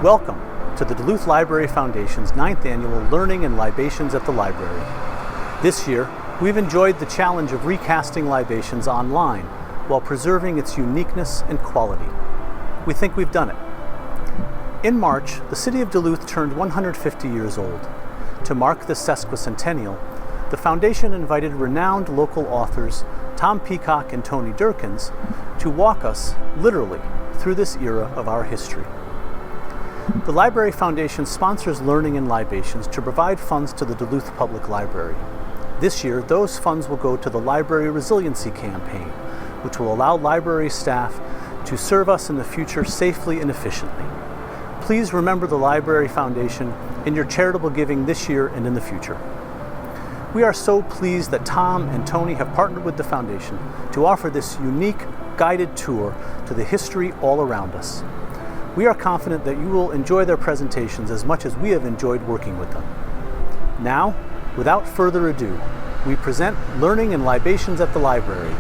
Welcome to the Duluth Library Foundation's 9th annual Learning and Libations at the Library. This year, we've enjoyed the challenge of recasting libations online while preserving its uniqueness and quality. We think we've done it. In March, the city of Duluth turned 150 years old. To mark this sesquicentennial, the Foundation invited renowned local authors Tom Peacock and Tony Durkins to walk us, literally, through this era of our history. The Library Foundation sponsors Learning and Libations to provide funds to the Duluth Public Library. This year, those funds will go to the Library Resiliency Campaign, which will allow library staff to serve us in the future safely and efficiently. Please remember the Library Foundation in your charitable giving this year and in the future. We are so pleased that Tom and Tony have partnered with the Foundation to offer this unique guided tour to the history all around us. We are confident that you will enjoy their presentations as much as we have enjoyed working with them. Now, without further ado, we present Learning and Libations at the Library,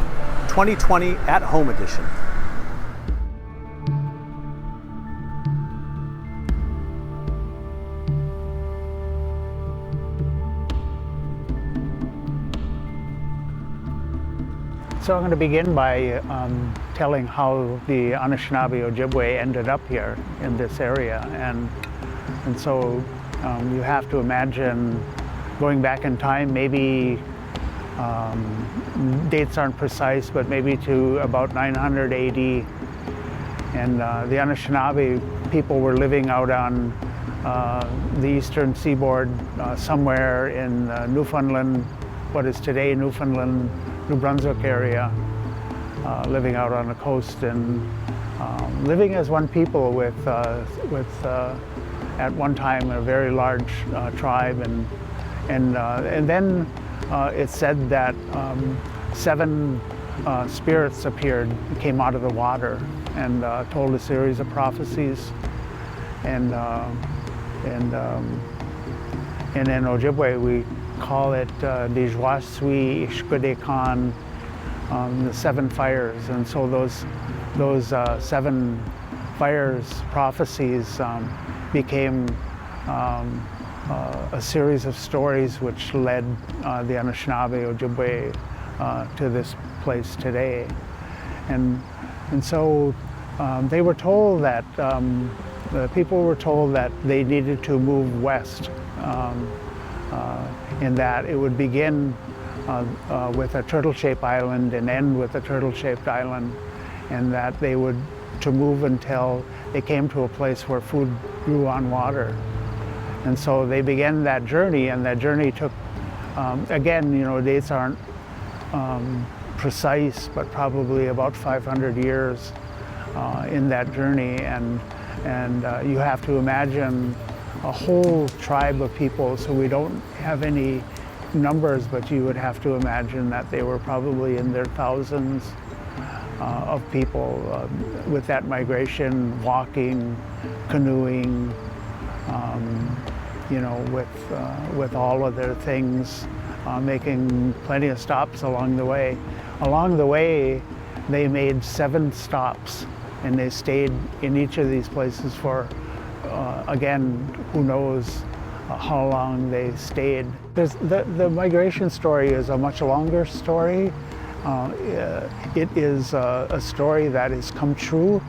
2020 At Home Edition. So I'm going to begin by telling how the Anishinaabe Ojibwe ended up here in this area. And so you have to imagine going back in time, maybe dates aren't precise, but maybe to about 900 AD. And the Anishinaabe people were living out on the eastern seaboard, somewhere in Newfoundland, what is today Newfoundland, New Brunswick area, living out on the coast and living as one people with at one time a very large tribe, and then it's said that 7 spirits appeared, came out of the water, and told a series of prophecies, and in Ojibwe we call it the Joie Sui Ishkudekan, the 7 fires. And so those 7 fires prophecies became a series of stories which led the Anishinaabe Ojibwe to this place today. And so they were told that the people were told that they needed to move west, in that it would begin with a turtle-shaped island and end with a turtle-shaped island, and that they would to move until they came to a place where food grew on water. And so they began that journey, and that journey took, again, dates aren't precise, but probably about 500 years in that journey, and you have to imagine a whole tribe of people, so we don't have any numbers, but you would have to imagine that they were probably in their thousands of people with that migration, walking, canoeing, with all of their things, making plenty of stops along the way. Along the way, they made 7 stops, and they stayed in each of these places for again, who knows how long they stayed. The migration story is a much longer story. It is a story that has come true.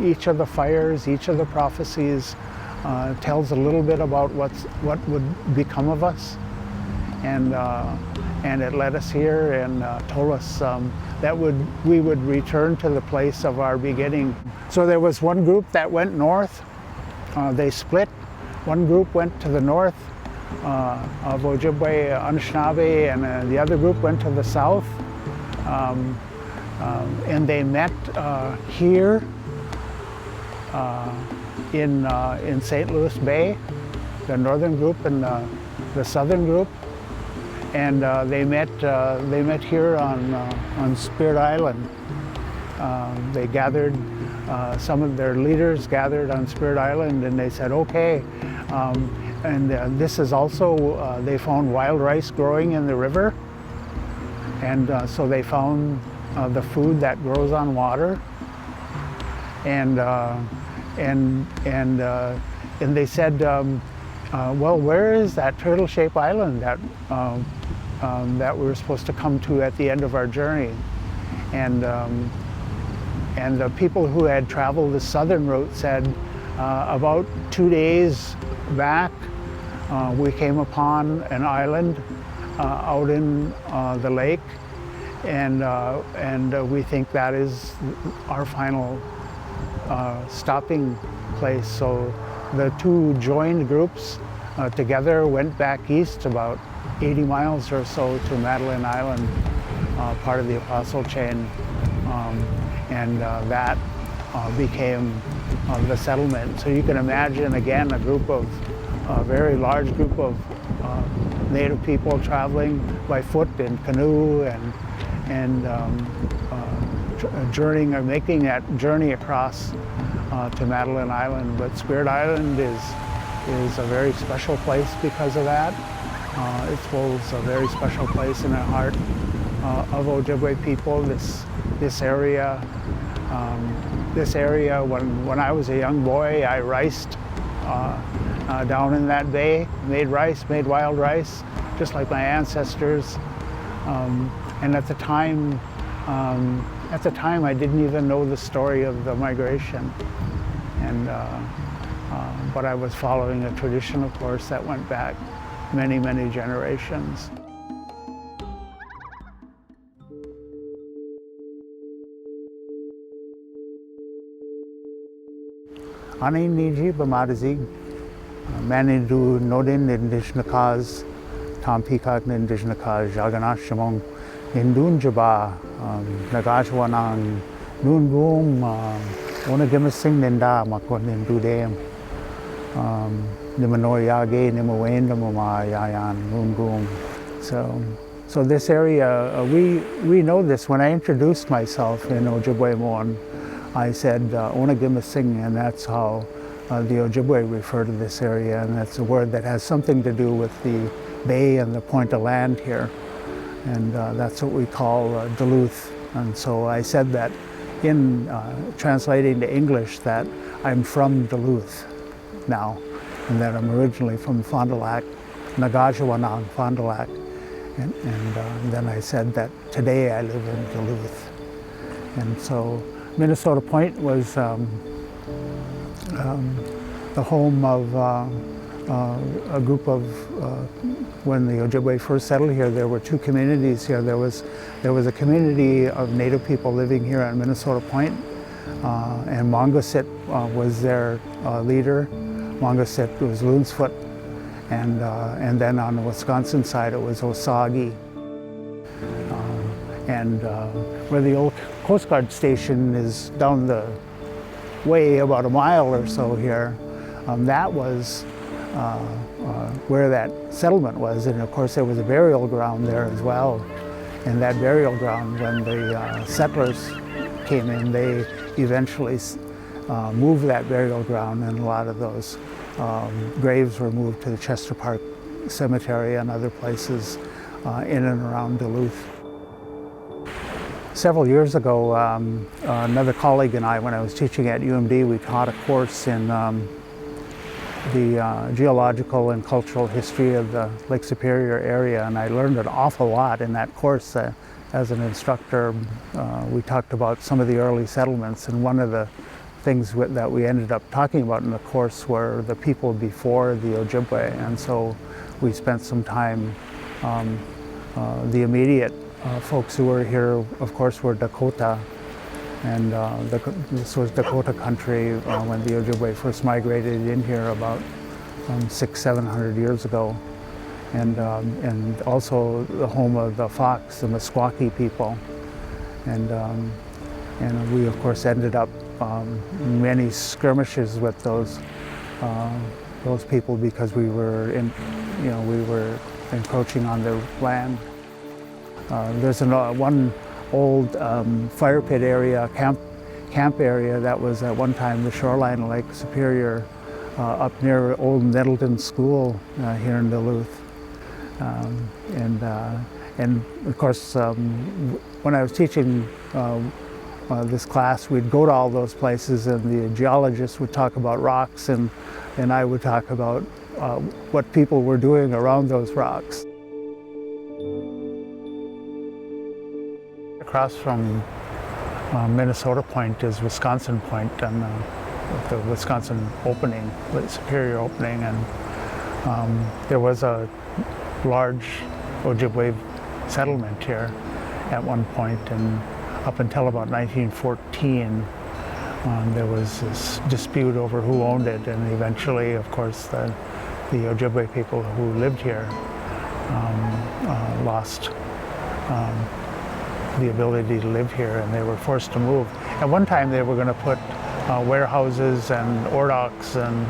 Each of the fires, each of the prophecies tells a little bit about what would become of us, and it led us here and told us that we would return to the place of our beginning. So there was one group that went north. They split. One group went to the north of Ojibwe, Anishinaabe, and the other group went to the south. And they met here in St. Louis Bay, the northern group and the southern group. And they met here on Spirit Island. They gathered, some of their leaders gathered on Spirit Island, and they said, okay. This is also, they found wild rice growing in the river. And so they found the food that grows on water. and they said, well, where is that turtle-shaped island that that we were supposed to come to at the end of our journey? And the people who had traveled the southern route said, about 2 days back, we came upon an island out in the lake, and we think that is our final stopping place. So the two joined groups together went back east about 80 miles or so to Madeline Island, part of the Apostle chain, and that became the settlement. So you can imagine, again, a very large group of Native people traveling by foot in canoe and journeying or making that journey across to Madeline Island. But Spirit Island is a very special place because of that. It holds a very special place in the heart of Ojibwe people. This area, when I was a young boy, I riced down in that bay, made wild rice, just like my ancestors. And at the time, I didn't even know the story of the migration. But I was following a tradition, of course, that went back many, many generations. Ani niji b'madazig, manidu nodin indigenous cause, Tom Peacock indigenous cause, Jaganash Shamong, Indun Jaba, Nagashwanang, Nun Boom, Onagimasing Ninda, Makon Indudem, Nimanoyage, Nimawain, Yayan, Nun Boom. So this area, we know this. When I introduced myself in Ojibwe Mon, I said Onagimasing, and that's how the Ojibwe refer to this area, and that's a word that has something to do with the bay and the point of land here. And that's what we call Duluth. And so I said that in translating to English that I'm from Duluth now, and that I'm originally from Fond du Lac, Nagajawanang, Fond du Lac. And then I said that today I live in Duluth. And so Minnesota Point was the home of a group of, when the Ojibwe first settled here, there were two communities here. There was a community of Native people living here on Minnesota Point, and Mongasit was their leader. Mongasit was Loonsfoot, and then on the Wisconsin side it was Osage. Where the old Coast Guard station is down the way about a mile or so here, that was where that settlement was, and of course there was a burial ground there as well. And that burial ground, when the settlers came in, they eventually moved that burial ground, and a lot of those graves were moved to the Chester Park Cemetery and other places in and around Duluth. Several years ago, another colleague and I, when I was teaching at UMD, we taught a course in the geological and cultural history of the Lake Superior area, and I learned an awful lot in that course. As an instructor, we talked about some of the early settlements, and one of the things that we ended up talking about in the course were the people before the Ojibwe, and so we spent some time, the immediate folks who were here, of course, were Dakota, and this was Dakota country when the Ojibwe first migrated in here about 600-700 years ago, and also the home of the Fox, the Meskwaki people, and we of course ended up many skirmishes with those people because we were encroaching on their land. There's one old fire pit area, camp area that was at one time the shoreline of Lake Superior, up near old Nettleton School here in Duluth. And of course, when I was teaching this class, we'd go to all those places, and the geologists would talk about rocks, and I would talk about what people were doing around those rocks. Across from Minnesota Point is Wisconsin Point, and the Wisconsin opening, the Superior opening, and there was a large Ojibwe settlement here at one point, and up until about 1914 there was this dispute over who owned it, and eventually, of course, the Ojibwe people who lived here lost the ability to live here, and they were forced to move. At one time they were going to put warehouses and ore docks and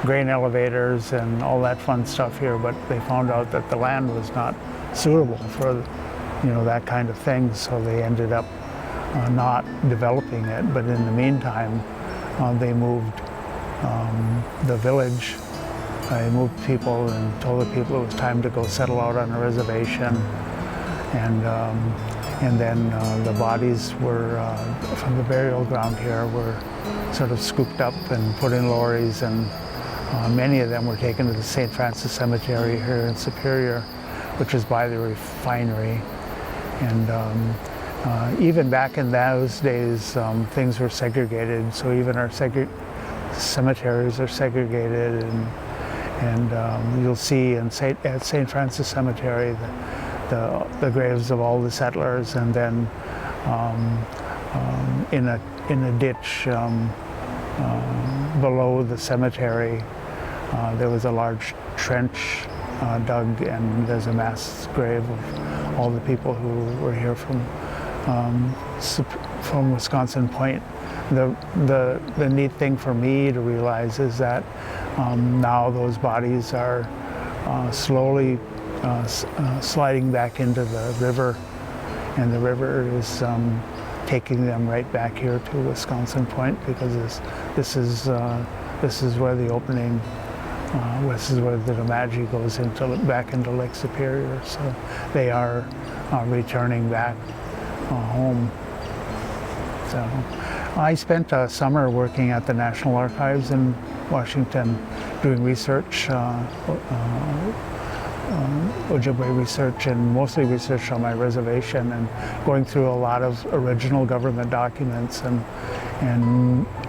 grain elevators and all that fun stuff here, but they found out that the land was not suitable for, you know, that kind of thing, so they ended up not developing it. But in the meantime, they moved the village. They moved people and told the people it was time to go settle out on a reservation, and then the bodies were from the burial ground here were sort of scooped up and put in lorries, and many of them were taken to the St. Francis Cemetery here in Superior, which is by the refinery. And even back in those days, things were segregated, so even our cemeteries are segregated, and you'll see at St. Francis Cemetery the graves of all the settlers, and then in a ditch below the cemetery there was a large trench dug, and there's a mass grave of all the people who were here from Wisconsin Point. The neat thing for me to realize is that now those bodies are slowly sliding back into the river, and the river is taking them right back here to Wisconsin Point, because this is where the opening, this is where the Domagi goes back into Lake Superior. So they are returning back home. So I spent a summer working at the National Archives in Washington doing research, Ojibwe research, and mostly research on my reservation, and going through a lot of original government documents, and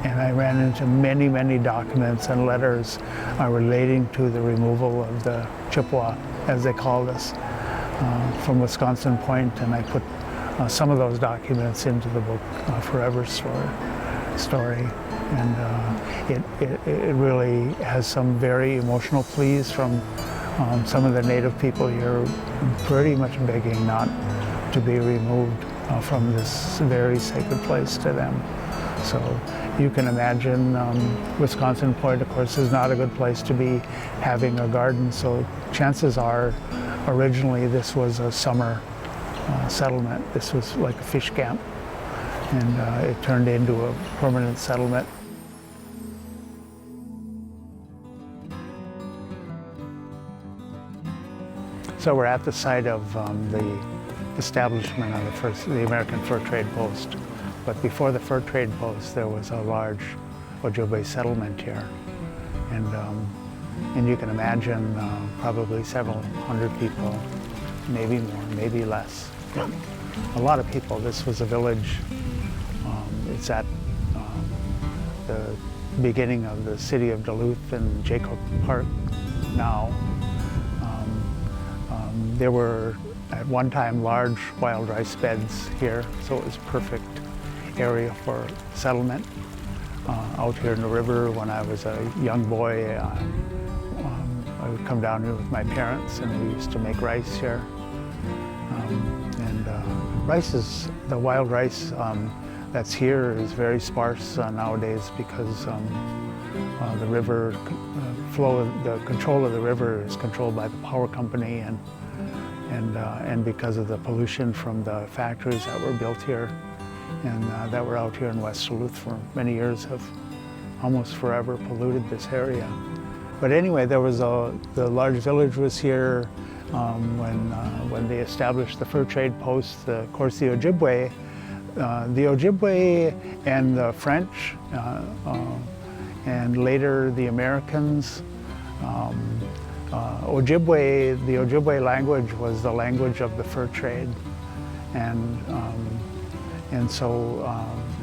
I ran into many documents and letters relating to the removal of the Chippewa, as they called us, from Wisconsin Point, and I put some of those documents into the book Forever Story, and it really has some very emotional pleas from some of the native people here, pretty much begging not to be removed from this very sacred place to them. So you can imagine Wisconsin Point, of course, is not a good place to be having a garden, so chances are originally this was a summer settlement. This was like a fish camp, and it turned into a permanent settlement. So we're at the site of the establishment of the American Fur Trade Post. But before the Fur Trade Post, there was a large Ojibwe settlement here. And you can imagine probably several hundred people, maybe more, maybe less. But a lot of people. This was a village. It's at the beginning of the city of Duluth and Jacob Park now. There were at one time large wild rice beds here, so it was a perfect area for settlement. Out here in the river, when I was a young boy, I would come down here with my parents, and we used to make rice here. Rice is, the wild rice that's here is very sparse nowadays, because the river flow, the control of the river is controlled by the power company, and because of the pollution from the factories that were built here and that were out here in West Duluth for many years, have almost forever polluted this area. But anyway, there was the large village was here when they established the Fur Trade Post. Of course, the Ojibwe, the Ojibwe and the French, and later the Americans. The Ojibwe language was the language of the fur trade, and so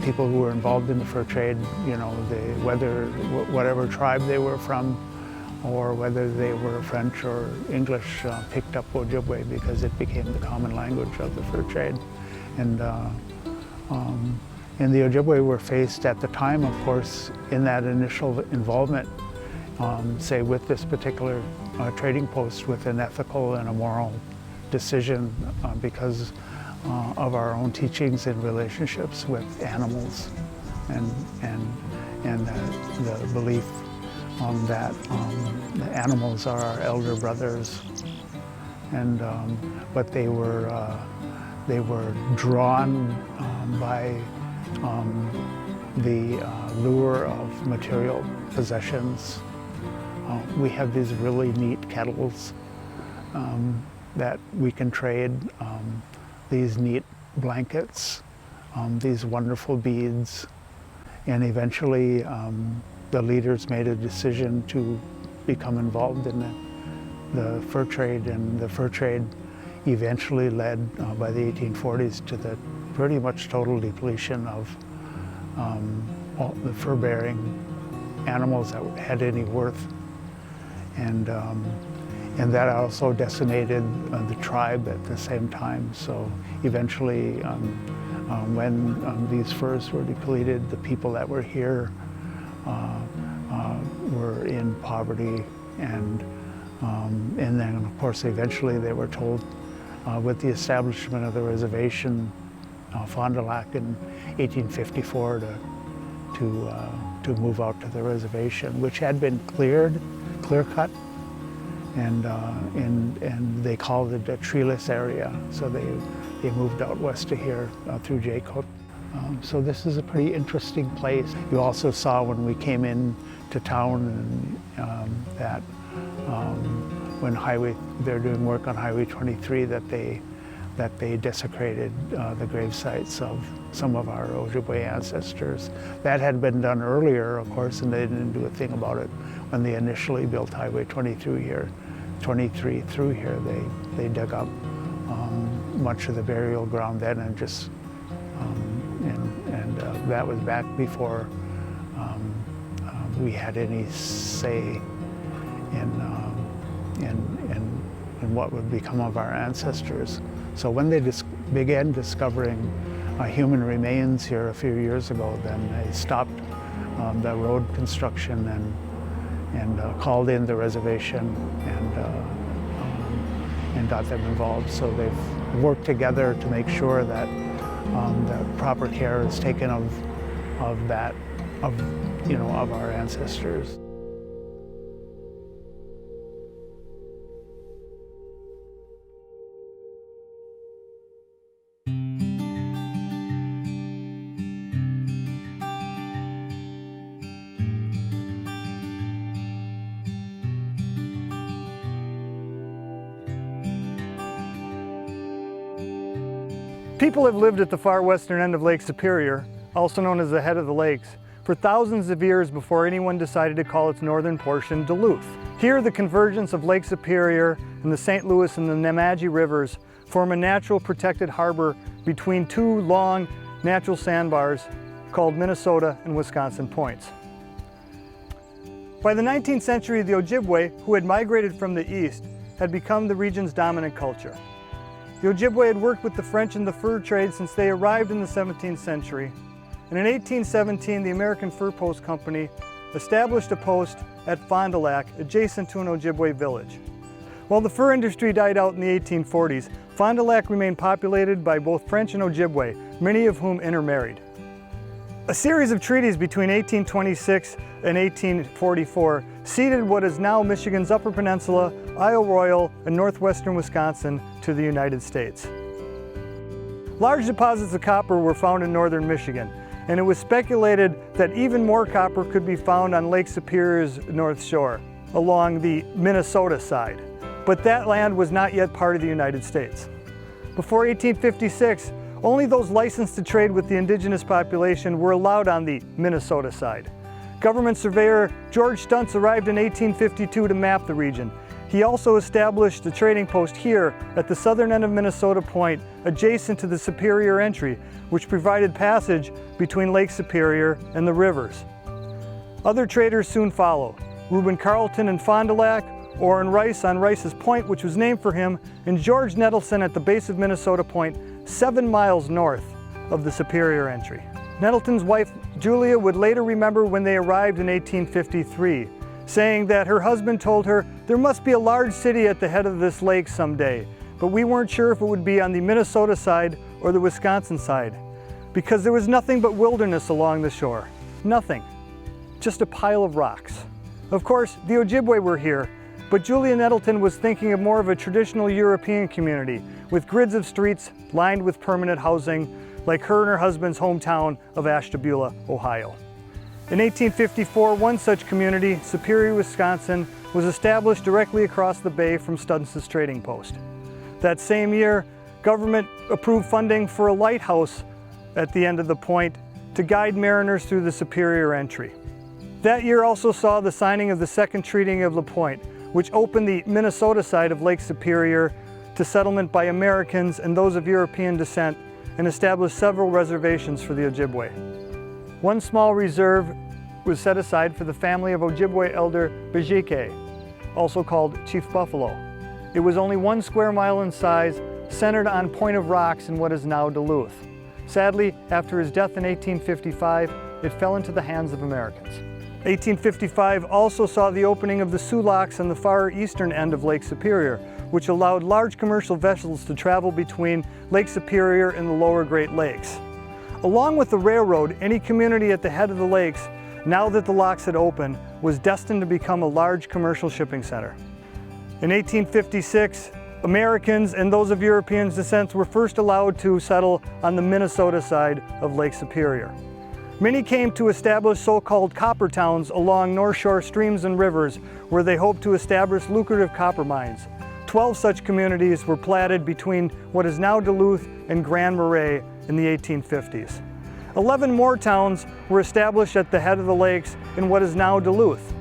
people who were involved in the fur trade, you know, whatever tribe they were from, or whether they were French or English, picked up Ojibwe because it became the common language of the fur trade. And the Ojibwe were faced at the time, of course, in that initial involvement, say with this particular trading post, with an ethical and a moral decision because of our own teachings and relationships with animals, and the belief that the animals are our elder brothers, and but they were drawn by the lure of material possessions. We have these really neat kettles that we can trade, these neat blankets, these wonderful beads, and eventually the leaders made a decision to become involved in the fur trade, and the fur trade eventually led by the 1840s to the pretty much total depletion of all the fur-bearing animals that had any worth, and that also decimated the tribe at the same time. So eventually, when these furs were depleted, the people that were here were in poverty, and then of course eventually they were told, with the establishment of the reservation, Fond du Lac in 1854, to move out to the reservation, which had been clear cut, and they called it a treeless area. So they moved out west to here through Cooke. So this is a pretty interesting place. You also saw when we came in to town that when they're doing work on Highway 23, that they desecrated the grave sites of some of our Ojibwe ancestors. That had been done earlier, of course, and they didn't do a thing about it when they initially built Highway 23 here. They dug up much of the burial ground then, and just that was back before we had any say in what would become of our ancestors. So when they began discovering human remains here a few years ago, then they stopped the road construction and called in the reservation and got them involved. So they've worked together to make sure that the proper care is taken of our ancestors. People have lived at the far western end of Lake Superior, also known as the head of the lakes, for thousands of years before anyone decided to call its northern portion Duluth. Here, the convergence of Lake Superior and the St. Louis and the Nemadji rivers form a natural protected harbor between two long natural sandbars called Minnesota and Wisconsin points. By the 19th century, the Ojibwe, who had migrated from the east, had become the region's dominant culture. The Ojibwe had worked with the French in the fur trade since they arrived in the 17th century, and in 1817 the American Fur Post Company established a post at Fond du Lac adjacent to an Ojibwe village. While the fur industry died out in the 1840s, Fond du Lac remained populated by both French and Ojibwe, many of whom intermarried. A series of treaties between 1826 and 1844 ceded what is now Michigan's Upper Peninsula, Isle Royale, and northwestern Wisconsin to the United States. Large deposits of copper were found in northern Michigan, and it was speculated that even more copper could be found on Lake Superior's north shore, along the Minnesota side. But that land was not yet part of the United States. Before 1856, Only those licensed to trade with the indigenous population were allowed on the Minnesota side. Government surveyor George Stuntz arrived in 1852 to map the region. He also established a trading post here at the southern end of Minnesota Point, adjacent to the Superior Entry, which provided passage between Lake Superior and the rivers. Other traders soon follow. Reuben Carleton in Fond du Lac, Orrin Rice on Rice's Point, which was named for him, and George Nettleton at the base of Minnesota Point, 7 miles north of the Superior Entry. Nettleton's wife, Julia, would later remember when they arrived in 1853, saying that her husband told her there must be a large city at the head of this lake someday, but we weren't sure if it would be on the Minnesota side or the Wisconsin side, because there was nothing but wilderness along the shore. Nothing. Just a pile of rocks. Of course, the Ojibwe were here, but Julia Nettleton was thinking of more of a traditional European community, with grids of streets lined with permanent housing, like her and her husband's hometown of Ashtabula, Ohio. In 1854, one such community, Superior, Wisconsin, was established directly across the bay from Stuntz's trading post. That same year, government approved funding for a lighthouse at the end of the point to guide mariners through the Superior Entry. That year also saw the signing of the Second Treaty of La Pointe, which opened the Minnesota side of Lake Superior to settlement by Americans and those of European descent, and established several reservations for the Ojibwe. One small reserve was set aside for the family of Ojibwe elder Bejike, also called Chief Buffalo. It was only 1 square mile in size, centered on Point of Rocks in what is now Duluth. Sadly, after his death in 1855, it fell into the hands of Americans. 1855 also saw the opening of the Sioux Locks on the far eastern end of Lake Superior, which allowed large commercial vessels to travel between Lake Superior and the lower Great Lakes. Along with the railroad, any community at the head of the lakes, now that the locks had opened, was destined to become a large commercial shipping center. In 1856, Americans and those of European descent were first allowed to settle on the Minnesota side of Lake Superior. Many came to establish so-called copper towns along North Shore streams and rivers, where they hoped to establish lucrative copper mines. 12 such communities were platted between what is now Duluth and Grand Marais in the 1850s. 11 more towns were established at the head of the lakes in what is now Duluth.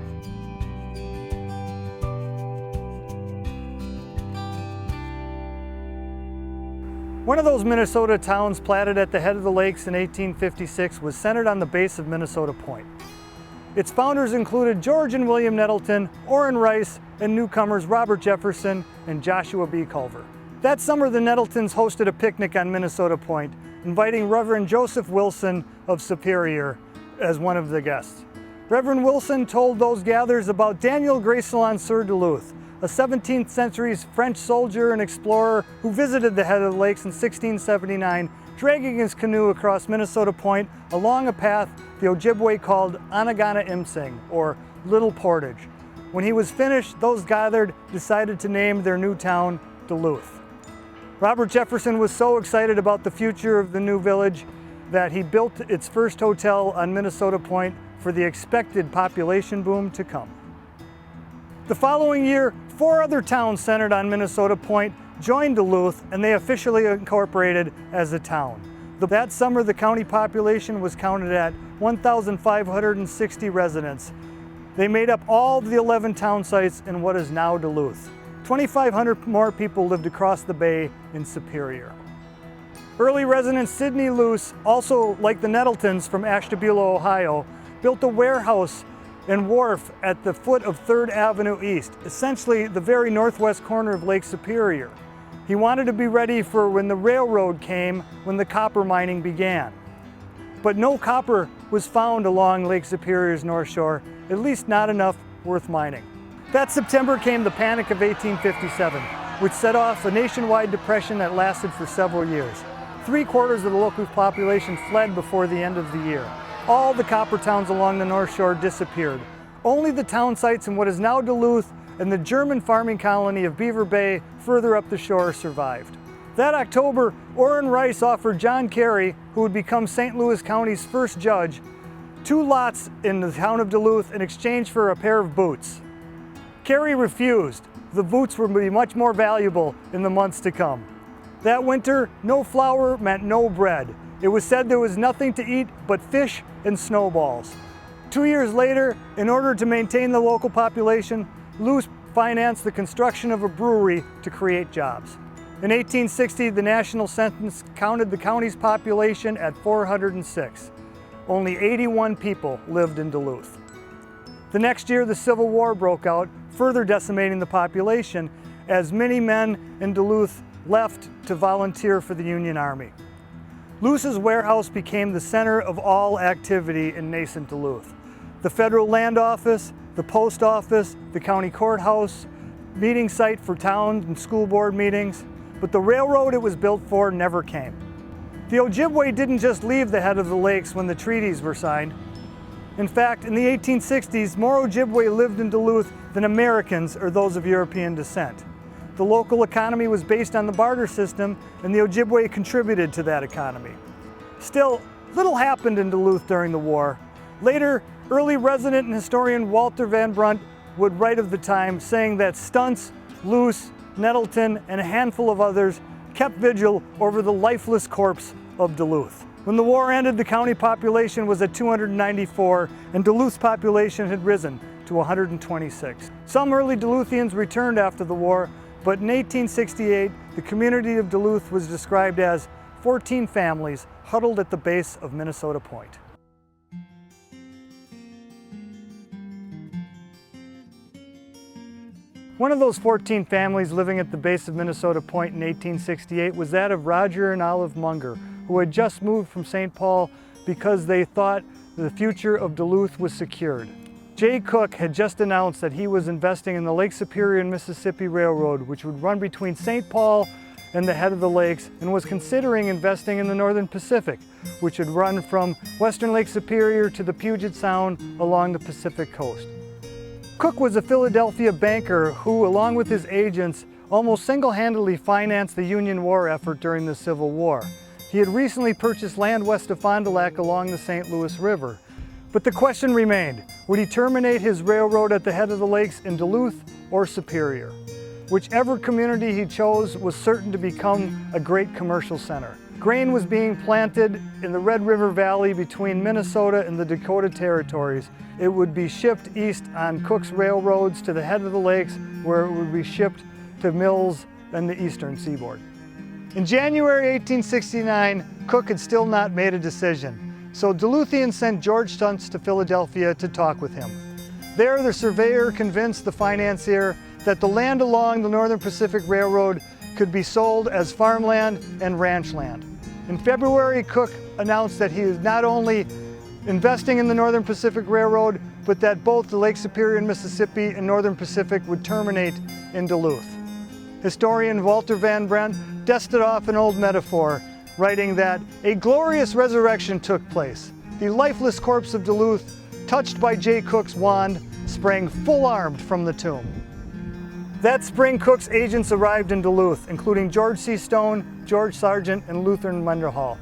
One of those Minnesota towns platted at the head of the lakes in 1856 was centered on the base of Minnesota Point. Its founders included George and William Nettleton, Orrin Rice, and newcomers Robert Jefferson and Joshua B. Culver. That summer, the Nettletons hosted a picnic on Minnesota Point, inviting Reverend Joseph Wilson of Superior as one of the guests. Reverend Wilson told those gatherers about Daniel Greysolon de Duluth, a 17th century French soldier and explorer who visited the head of the lakes in 1679, dragging his canoe across Minnesota Point along a path the Ojibwe called Anagana Imsing, or Little Portage. When he was finished, those gathered decided to name their new town Duluth. Robert Jefferson was so excited about the future of the new village that he built its first hotel on Minnesota Point for the expected population boom to come. The following year, 4 other towns centered on Minnesota Point joined Duluth, and they officially incorporated as a town. That summer, the county population was counted at 1,560 residents. They made up all of the 11 town sites in what is now Duluth. 2,500 more people lived across the bay in Superior. Early resident Sidney Luce, also like the Nettletons from Ashtabula, Ohio, built a warehouse and wharf at the foot of 3rd Avenue East, essentially the very northwest corner of Lake Superior. He wanted to be ready for when the railroad came, when the copper mining began. But no copper was found along Lake Superior's North Shore, at least not enough worth mining. That September came the Panic of 1857, which set off a nationwide depression that lasted for several years. 3/4 of the local population fled before the end of the year. All the copper towns along the North Shore disappeared. Only the town sites in what is now Duluth and the German farming colony of Beaver Bay further up the shore survived. That October, Orrin Rice offered John Carey, who would become St. Louis County's first judge, 2 lots in the town of Duluth in exchange for a pair of boots. Carey refused. The boots would be much more valuable in the months to come. That winter, no flour meant no bread. It was said there was nothing to eat but fish and snowballs. 2 years later, in order to maintain the local population, Duluth financed the construction of a brewery to create jobs. In 1860, the national census counted the county's population at 406. Only 81 people lived in Duluth. The next year, the Civil War broke out, further decimating the population as many men in Duluth left to volunteer for the Union Army. Luce's warehouse became the center of all activity in nascent Duluth. The federal land office, the post office, the county courthouse, meeting site for town and school board meetings, but the railroad it was built for never came. The Ojibwe didn't just leave the head of the lakes when the treaties were signed. In fact, in the 1860s, more Ojibwe lived in Duluth than Americans or those of European descent. The local economy was based on the barter system, and the Ojibwe contributed to that economy. Still, little happened in Duluth during the war. Later, early resident and historian Walter Van Brunt would write of the time, saying that Stuntz, Luce, Nettleton, and a handful of others kept vigil over the lifeless corpse of Duluth. When the war ended, the county population was at 294, and Duluth's population had risen to 126. Some early Duluthians returned after the war, but in 1868, the community of Duluth was described as 14 families huddled at the base of Minnesota Point. One of those 14 families living at the base of Minnesota Point in 1868 was that of Roger and Olive Munger, who had just moved from St. Paul because they thought the future of Duluth was secured. Jay Cooke had just announced that he was investing in the Lake Superior and Mississippi Railroad, which would run between St. Paul and the head of the lakes, and was considering investing in the Northern Pacific, which would run from western Lake Superior to the Puget Sound along the Pacific coast. Cooke was a Philadelphia banker who, along with his agents, almost single-handedly financed the Union War effort during the Civil War. He had recently purchased land west of Fond du Lac along the St. Louis River. But the question remained, would he terminate his railroad at the head of the lakes in Duluth or Superior? Whichever community he chose was certain to become a great commercial center. Grain was being planted in the Red River Valley between Minnesota and the Dakota Territories. It would be shipped east on Cooke's railroads to the head of the lakes, where it would be shipped to mills in the eastern seaboard. In January 1869, Cooke had still not made a decision, so Duluthians sent George Stuntz to Philadelphia to talk with him. There, the surveyor convinced the financier that the land along the Northern Pacific Railroad could be sold as farmland and ranch land. In February, Cooke announced that he was not only investing in the Northern Pacific Railroad, but that both the Lake Superior and Mississippi and Northern Pacific would terminate in Duluth. Historian Walter Van Brunt dusted off an old metaphor, writing that a glorious resurrection took place. The lifeless corpse of Duluth, touched by Jay Cooke's wand, sprang full-armed from the tomb. That spring, Cooke's agents arrived in Duluth, including George C. Stone, George Sargent, and Luther Menderhall.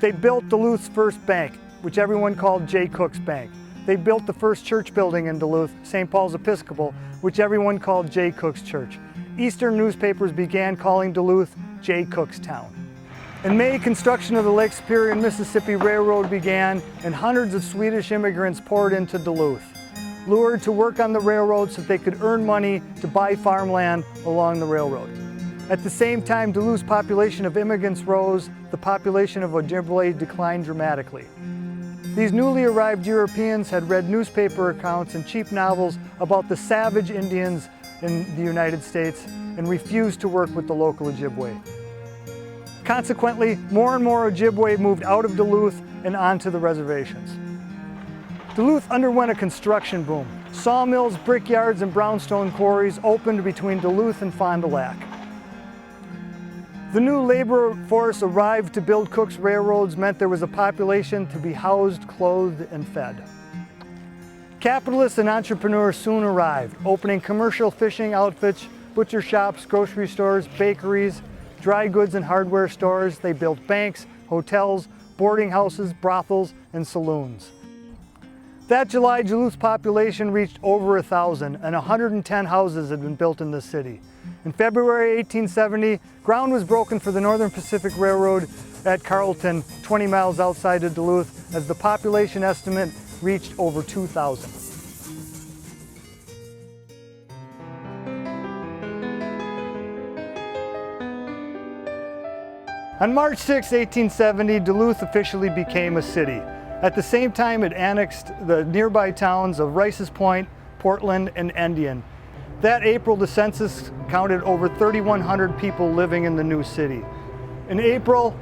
They built Duluth's first bank, which everyone called Jay Cooke's Bank. They built the first church building in Duluth, St. Paul's Episcopal, which everyone called Jay Cooke's Church. Eastern newspapers began calling Duluth Jay Cooke's Town. In May, construction of the Lake Superior and Mississippi Railroad began, and hundreds of Swedish immigrants poured into Duluth, lured to work on the railroad so that they could earn money to buy farmland along the railroad. At the same time, Duluth's population of immigrants rose, the population of Ojibwe declined dramatically. These newly arrived Europeans had read newspaper accounts and cheap novels about the savage Indians in the United States and refused to work with the local Ojibwe. Consequently, more and more Ojibwe moved out of Duluth and onto the reservations. Duluth underwent a construction boom. Sawmills, brickyards, and brownstone quarries opened between Duluth and Fond du Lac. The new labor force arrived to build Cooke's railroads meant there was a population to be housed, clothed, and fed. Capitalists and entrepreneurs soon arrived, opening commercial fishing outfits, butcher shops, grocery stores, bakeries, dry goods and hardware stores. They built banks, hotels, boarding houses, brothels, and saloons. That July, Duluth's population reached over 1,000, and 110 houses had been built in the city. In February 1870, ground was broken for the Northern Pacific Railroad at Carleton, 20 miles outside of Duluth, as the population estimate reached over 2,000. On March 6, 1870, Duluth officially became a city. At the same time, it annexed the nearby towns of Rice's Point, Portland, and Endian. That April, the census counted over 3,100 people living in the new city. In April,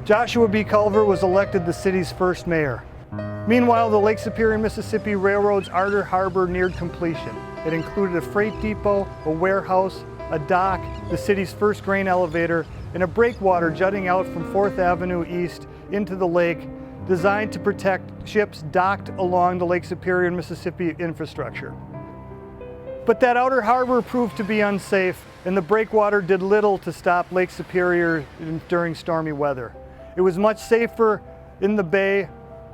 Joshua B. Culver was elected the city's first mayor. Meanwhile, the Lake Superior, Mississippi Railroad's outer harbor neared completion. It included a freight depot, a warehouse, a dock, the city's first grain elevator, and a breakwater jutting out from 4th Avenue East into the lake, designed to protect ships docked along the Lake Superior and Mississippi infrastructure. But that outer harbor proved to be unsafe, and the breakwater did little to stop Lake Superior during stormy weather. It was much safer in the bay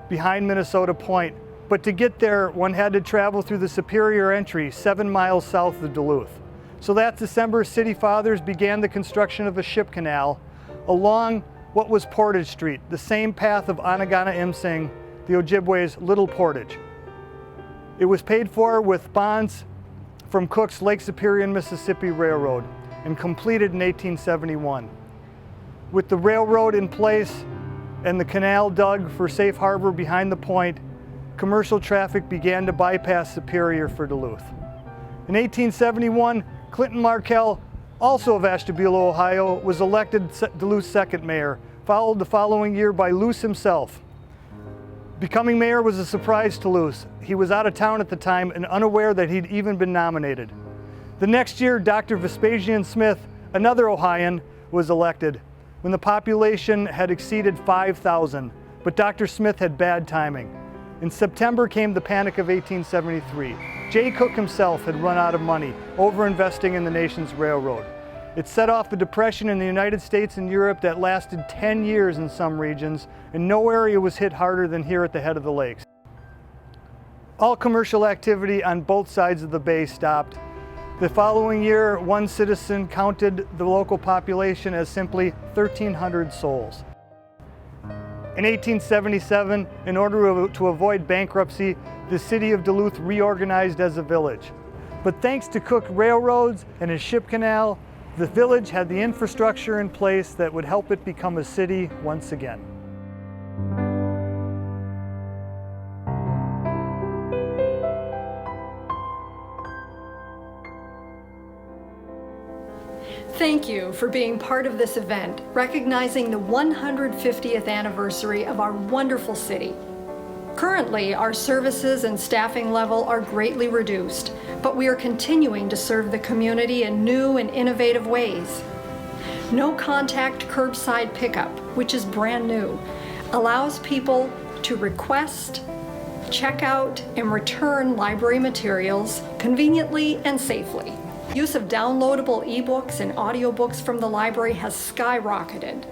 behind Minnesota Point, but to get there, one had to travel through the Superior Entry 7 miles south of Duluth. So that December, City Fathers began the construction of a ship canal along what was Portage Street, the same path of Anagana-Imsing, the Ojibwe's Little Portage. It was paid for with bonds from Cooke's Lake Superior and Mississippi Railroad and completed in 1871. With the railroad in place and the canal dug for safe harbor behind the point, commercial traffic began to bypass Superior for Duluth. In 1871, Clinton Markell, also of Ashtabula, Ohio, was elected Duluth's second mayor, followed the following year by Luce himself. Becoming mayor was a surprise to Luce. He was out of town at the time and unaware that he'd even been nominated. The next year, Dr. Vespasian Smith, another Ohioan, was elected when the population had exceeded 5,000, but Dr. Smith had bad timing. In September came the Panic of 1873. J. Cooke himself had run out of money, overinvesting in the nation's railroad. It set off a depression in the United States and Europe that lasted 10 years in some regions, and no area was hit harder than here at the head of the lakes. All commercial activity on both sides of the bay stopped. The following year, one citizen counted the local population as simply 1,300 souls. In 1877, in order to avoid bankruptcy, the city of Duluth reorganized as a village. But thanks to Cooke railroads and his ship canal, the village had the infrastructure in place that would help it become a city once again. Thank you for being part of this event, recognizing the 150th anniversary of our wonderful city. Currently, our services and staffing level are greatly reduced, but we are continuing to serve the community in new and innovative ways. No contact curbside pickup, which is brand new, allows people to request, check out, and return library materials conveniently and safely. Use of downloadable ebooks and audiobooks from the library has skyrocketed.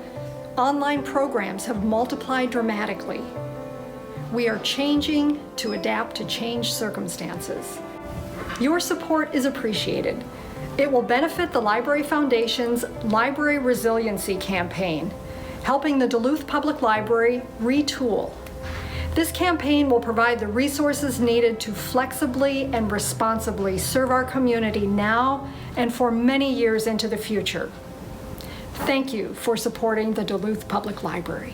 Online programs have multiplied dramatically. We are changing to adapt to changed circumstances. Your support is appreciated. It will benefit the Library Foundation's Library Resiliency Campaign, helping the Duluth Public Library retool. This campaign will provide the resources needed to flexibly and responsibly serve our community now and for many years into the future. Thank you for supporting the Duluth Public Library.